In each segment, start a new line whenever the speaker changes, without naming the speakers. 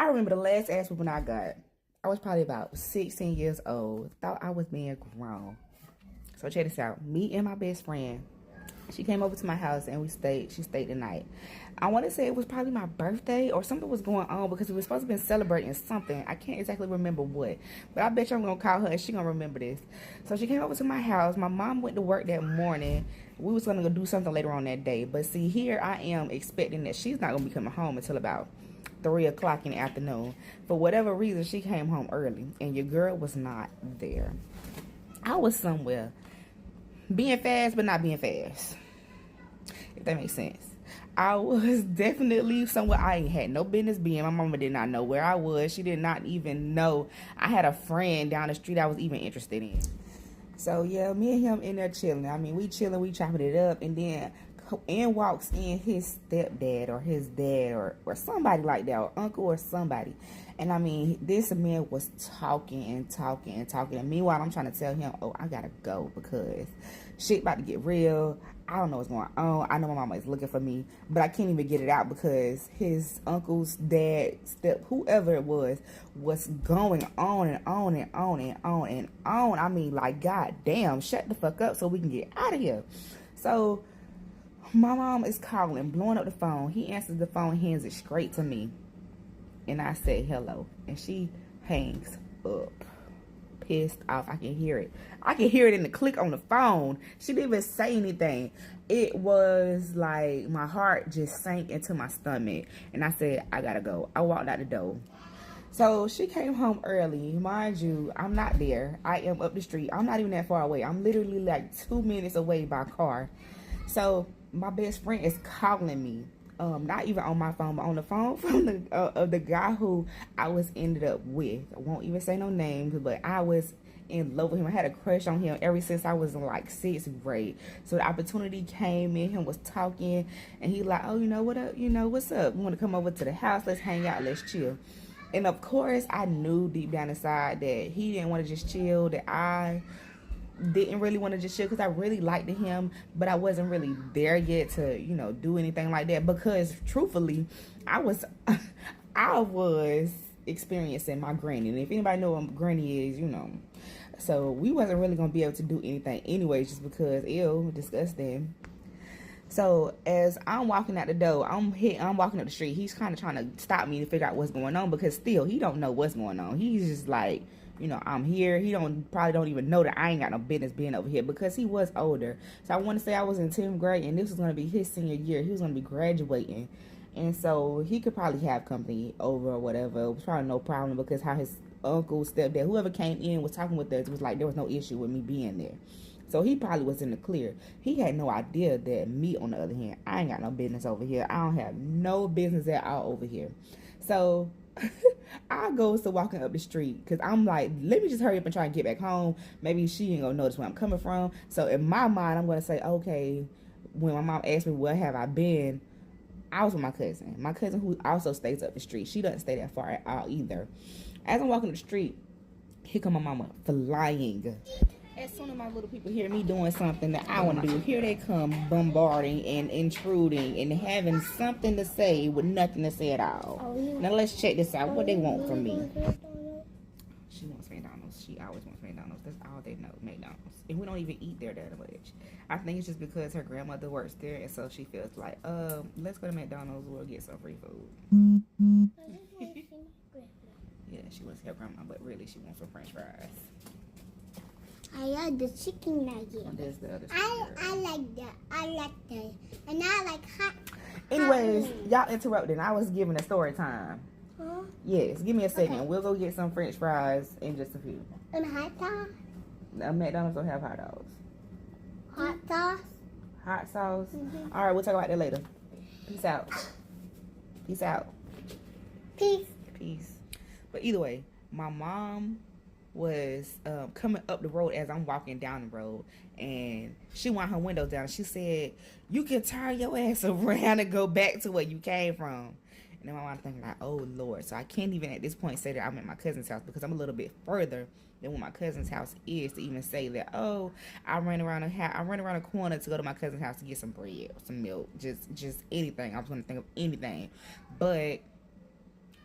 I remember the last ass whooping I got. I was probably about 16 years old. Thought I was being grown. So check this out. Me and my best friend, she came over to my house and she stayed the night. I want to say it was probably my birthday or something was going on because we were supposed to be celebrating something. I can't exactly remember what, but I bet you I'm going to call her and she going to remember this. So she came over to my house. My mom went to work that morning. We was going to go do something later on that day. But see, here I am expecting that she's not going to be coming home until about 3 o'clock in the afternoon. For whatever reason, she came home early and your girl was not there. I was somewhere being fast, but not being fast, if that makes sense. I was definitely somewhere I had no business being. My mama did not know where I was. She did not even know I had a friend down the street I was even interested in. So yeah, me and him in there chilling. I mean, we chilling, we chopping it up, and then in walks in his stepdad or his dad or somebody like that, or uncle or somebody. And I mean, this man was talking and talking and talking. And meanwhile, I'm trying to tell him, oh, I gotta go because shit about to get real. I don't know what's going on. I know my mama is looking for me, but I can't even get it out because his uncle's dad, whoever it was going on and on and on and on and on. I mean, like, goddamn, shut the fuck up so we can get out of here. So my mom is calling, blowing up the phone. He answers the phone, hands it straight to me. And I said, hello. And she hangs up. Pissed off. I can hear it. I can hear it in the click on the phone. She didn't even say anything. It was like my heart just sank into my stomach. And I said, I gotta go. I walked out the door. So she came home early. Mind you, I'm not there. I am up the street. I'm not even that far away. I'm literally like 2 minutes away by car. So my best friend is calling me. Not even on my phone, but on the phone from the guy who I was ended up with. I won't even say no names, but I was in love with him. I had a crush on him ever since I was in like 6th grade. So the opportunity came in, him was talking, and he like, oh, you know what up? You know, what's up? You want to come over to the house? Let's hang out. Let's chill. And of course, I knew deep down inside that he didn't want to just chill, that I didn't really want to just chill because I really liked him, but I wasn't really there yet to, you know, do anything like that because truthfully, I was experiencing my granny, and if anybody know what granny is, you know. So we wasn't really gonna be able to do anything anyways, just because ew, disgusting. So as I'm walking out the door, I'm walking up the street. He's kind of trying to stop me to figure out what's going on because still he don't know what's going on. He's just like, you know, I'm here. He probably don't even know that I ain't got no business being over here because he was older. So I want to say I was in 10th grade and this was going to be his senior year. He was going to be graduating. And so he could probably have company over or whatever. It was probably no problem because how his uncle, stepdad, whoever came in was talking with us, it was like there was no issue with me being there. So he probably was in the clear. He had no idea that me, on the other hand, I ain't got no business over here. I don't have no business at all over here. So I goes to walking up the street because I'm like, let me just hurry up and try and get back home. Maybe she ain't gonna notice where I'm coming from. So in my mind, I'm gonna say, okay, when my mom asked me where have I been, I was with my cousin who also stays up the street. She doesn't stay that far at all either. As I'm walking up the street, here come my mama flying. As soon as my little people hear me doing something that I want to do, here they come bombarding and intruding and having something to say with nothing to say at all. Now let's check this out. What they want from me? She wants McDonald's. She always wants McDonald's. That's all they know, McDonald's. And we don't even eat there that much. I think it's just because her grandmother works there, and so she feels like, let's go to McDonald's. We'll get some free food. Yeah, she wants to help grandma, but really she wants some French fries.
I like the chicken nugget.
And there's the other
I like that. I like that. And I like hot.
Anyways, y'all interrupted. I was giving a story time.
Huh?
Yes, give me a second.
Okay.
We'll go get some French fries in just a few.
And hot sauce?
McDonald's don't have hot dogs.
Hot sauce?
Hot sauce?
Mm-hmm.
All right, we'll talk about that later. Peace out. Peace out.
Peace.
Peace. But either way, my mom was coming up the road as I'm walking down the road, and she wound her windows down. She said, you can turn your ass around and go back to where you came from. And then my mom thinking like, oh Lord. So I can't even at this point say that I'm at my cousin's house because I'm a little bit further than what my cousin's house is to even say that, oh, I ran around a corner to go to my cousin's house to get some bread, some milk, just anything. I was gonna think of anything. But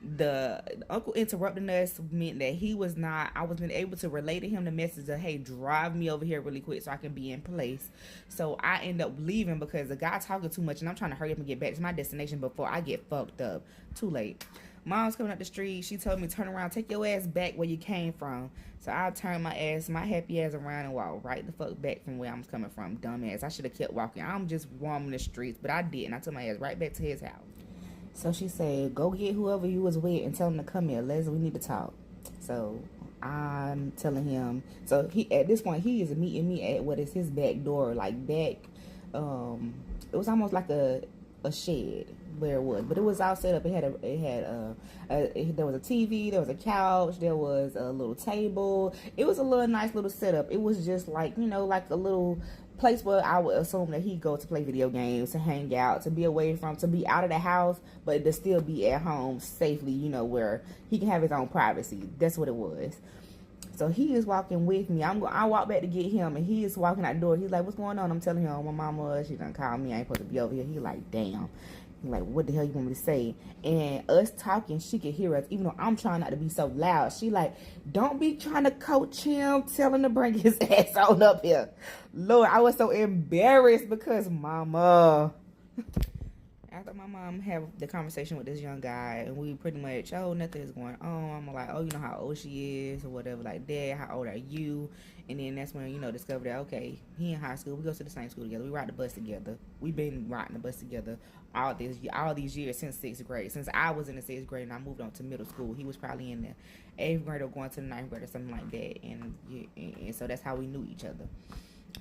The uncle interrupting us meant that I wasn't able to relay to him the message of, hey, drive me over here really quick so I can be in place. So I end up leaving because the guy talking too much and I'm trying to hurry up and get back to my destination before I get fucked up. Too late. Mom's coming up the street. She told me, turn around, take your ass back where you came from. So I turned my happy ass around and walked right the fuck back from where I was coming from. Dumbass. I should have kept walking. I'm just roaming the streets, but I didn't. I took my ass right back to his house. So she said, go get whoever you was with and tell him to come here. We need to talk. So I'm telling him. So he at this point, he is meeting me at what is his back door, like back. It was almost like a shed where it was, but it was all set up. There was a TV, there was a couch, there was a little table. It was a little nice little setup. It was just like, like a little place where I would assume that he'd go to play video games, to hang out, to be away from, to be out of the house, but to still be at home safely, where he can have his own privacy. That's what it was. So he is walking with me. I walk back to get him, and he is walking out the door. He's like, what's going on? I'm telling him, oh, my mama, she done called me. I ain't supposed to be over here. He like, damn. He's like, what the hell you want me to say? And us talking, she could hear us, even though I'm trying not to be so loud. She like, don't be trying to coach him. Tell him to bring his ass on up here. Lord, I was so embarrassed because mama. After my mom had the conversation with this young guy, and we pretty much, nothing is going on. I'm like, you know how old she is or whatever, like that. How old are you? And then that's when, discovered that, okay, he in high school. We go to the same school together. We ride the bus together. We've been riding the bus together all these years since 6th grade. Since I was in the 6th grade and I moved on to middle school. He was probably in the 8th grade or going to the 9th grade or something like that. And so that's how we knew each other.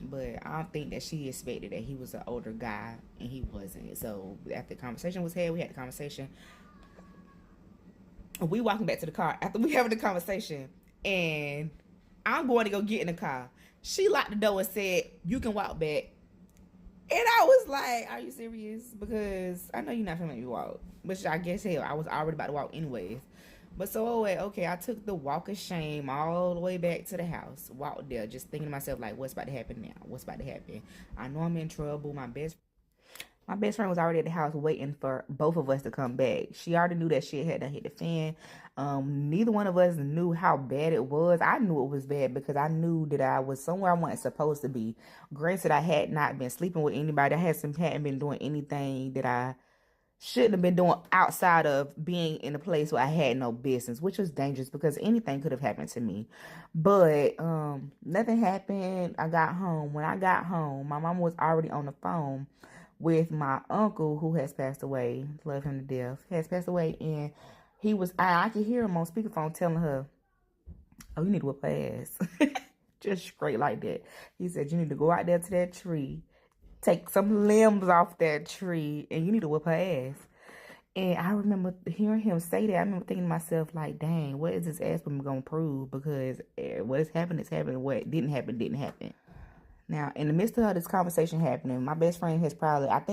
But I don't think that she expected that he was an older guy, and he wasn't. So after the conversation was had, we had the conversation. We walking back to the car after we having the conversation, and I'm going to go get in the car. She locked the door and said, you can walk back. And I was like, are you serious? Because I know you're not going to make me walk. Which I guess, hell, I was already about to walk anyways. But so, okay, I took the walk of shame all the way back to the house. Walked there, just thinking to myself, like, what's about to happen now? What's about to happen? I know I'm in trouble. My best friend was already at the house waiting for both of us to come back. She already knew that shit had done hit the fan. Neither one of us knew how bad it was. I knew it was bad because I knew that I was somewhere I wasn't supposed to be. Granted, I had not been sleeping with anybody. I hadn't been doing anything that I shouldn't have been doing outside of being in a place where I had no business, which was dangerous because anything could have happened to me. But nothing happened. I got home. When I got home, my mom was already on the phone with my uncle, who has passed away. Love him to death. Has passed away, and he was. I could hear him on speakerphone telling her, "Oh, you need to whip her ass." Just straight like that. He said, "You need to go out there to that tree, take some limbs off that tree, and you need to whip her ass." And I remember hearing him say that. I remember thinking to myself, like, dang, what is this ass woman going to prove? Because what has happened is happened. What didn't happen. Now, in the midst of this conversation happening, my best friend has probably, I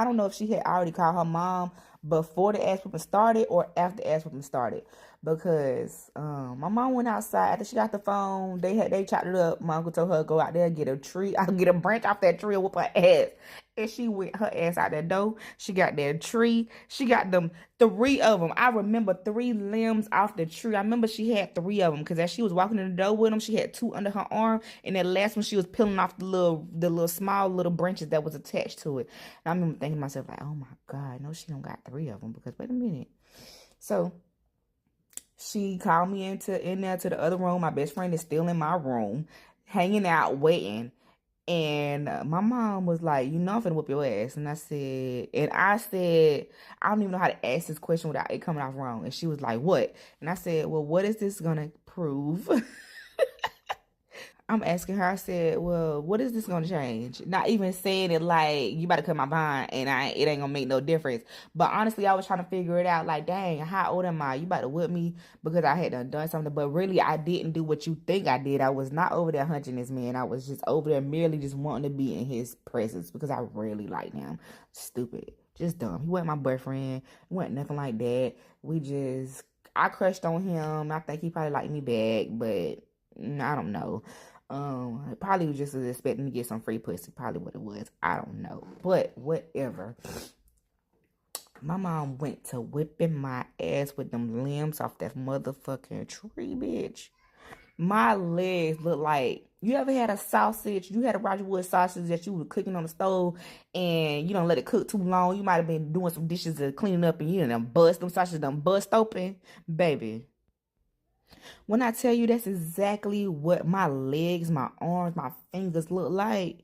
don't know if she had already called her mom before the ass whooping started or after the ass whooping started. Because my mom went outside after she got the phone. They chopped it up. My uncle told her to go out there, get a tree. I'll get a branch off that tree and whoop her ass. And she went her ass out that door. She got that tree. She got them 3 of them. I remember 3 limbs off the tree. I remember she had 3 of them because as she was walking in the door with them, she had 2 under her arm. And that last one, she was peeling off the little small little branches that was attached to it. And I remember thinking to myself, like, oh my God, no, she don't got 3 of them because wait a minute. So she called me in there to the other room. My best friend is still in my room, hanging out, waiting. And my mom was like, I'm finna whoop your ass. And I said, I don't even know how to ask this question without it coming off wrong. And she was like, what? And I said, well, what is this gonna prove? I'm asking her, I said, well, what is this going to change? Not even saying it like, you better cut my behind and it ain't going to make no difference. But honestly, I was trying to figure it out like, dang, how old am I? You about to whip me because I had done something. But really, I didn't do what you think I did. I was not over there hunting this man. I was just over there merely just wanting to be in his presence because I really liked him. Stupid. Just dumb. He wasn't my boyfriend. He wasn't nothing like that. I crushed on him. I think he probably liked me back, but I don't know. Probably was just expecting to get some free pussy. Probably what it was. I don't know. But whatever. My mom went to whipping my ass with them limbs off that motherfucking tree, bitch. My legs look like, you ever had a sausage? You had a Roger Wood sausage that you were cooking on the stove and you don't let it cook too long. You might have been doing some dishes to clean up and you done bust them sausages done bust open. Baby, when I tell you that's exactly what my legs, my arms, my fingers look like.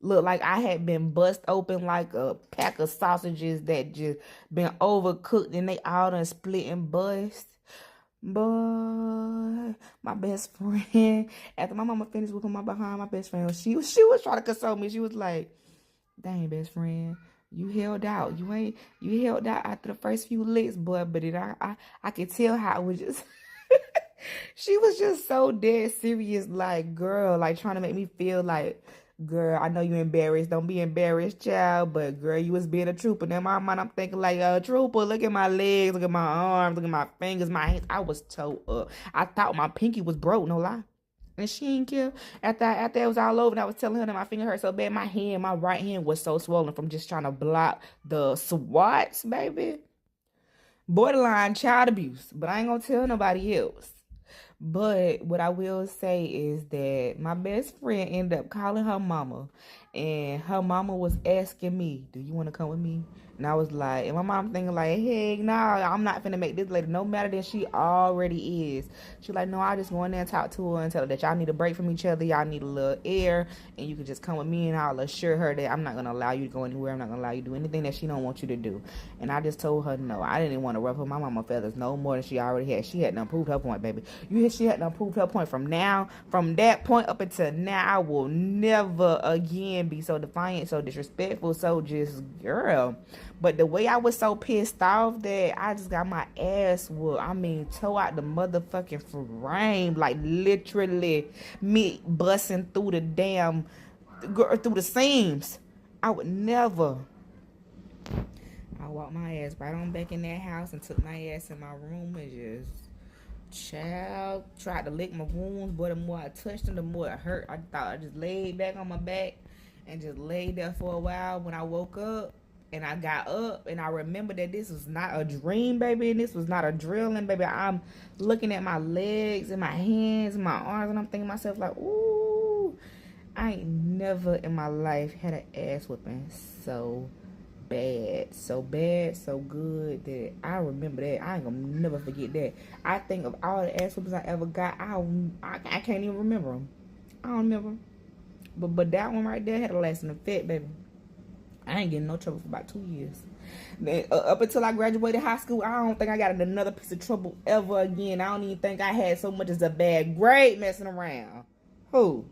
Look like I had been bust open like a pack of sausages that just been overcooked and they all done split and bust. But my best friend, after my mama finished whooping my behind, my best friend, she was trying to console me. She was like, "Dang, best friend, you held out. You held out after the first few licks, boy. But I could tell how it was just." She was just so dead serious, like, girl, like trying to make me feel like, girl, I know you embarrassed. Don't be embarrassed, child. But girl, you was being a trooper. In my mind, I'm thinking like, trooper, look at my legs, look at my arms, look at my fingers, my hands. I was toe up. I thought my pinky was broke, no lie. And she didn't care. After it was all over, and I was telling her that my finger hurt so bad, my right hand was so swollen from just trying to block the swats, baby. Borderline child abuse. But I ain't gonna tell nobody else. But what I will say is that my best friend ended up calling her mama, and her mama was asking me, "Do you want to come with me?" And I was like, and my mom thinking like, "Heck, no, I'm not finna make this lady no matter than she already is." She like, "No, I just go in there and talk to her and tell her that y'all need a break from each other, y'all need a little air, and you can just come with me, and I'll assure her that I'm not gonna allow you to go anywhere. I'm not gonna allow you to do anything that she don't want you to do." And I just told her no. I didn't want to ruffle my mama feathers no more than she already had. She had done proved her point, baby. She had done proved her point. From that point up until now, I will never again be so defiant, so disrespectful, so just girl. But the way I was so pissed off that I just got my ass whooped. I mean, toe out the motherfucking frame, like literally me busting through the damn, through the seams. I would never. I walked my ass right on back in that house and took my ass in my room and just tried to lick my wounds, but the more I touched them, the more it hurt. I thought I just laid back on my back and just laid there for a while. When I woke up and I got up and I remembered that this was not a dream, baby, and this was not a drilling, baby. I'm looking at my legs and my hands and my arms, and I'm thinking to myself like, ooh, I ain't never in my life had an ass whooping so bad, so good that I remember that. I ain't gonna never forget that. I think of all the ass whoopings I ever got. I can't even remember them. I don't remember. But that one right there had a lasting effect, baby. I ain't getting no trouble for about 2 years. Then, up until I graduated high school, I don't think I got in another piece of trouble ever again. I don't even think I had so much as a bad grade messing around. Who?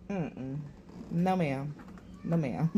No, ma'am. No, ma'am.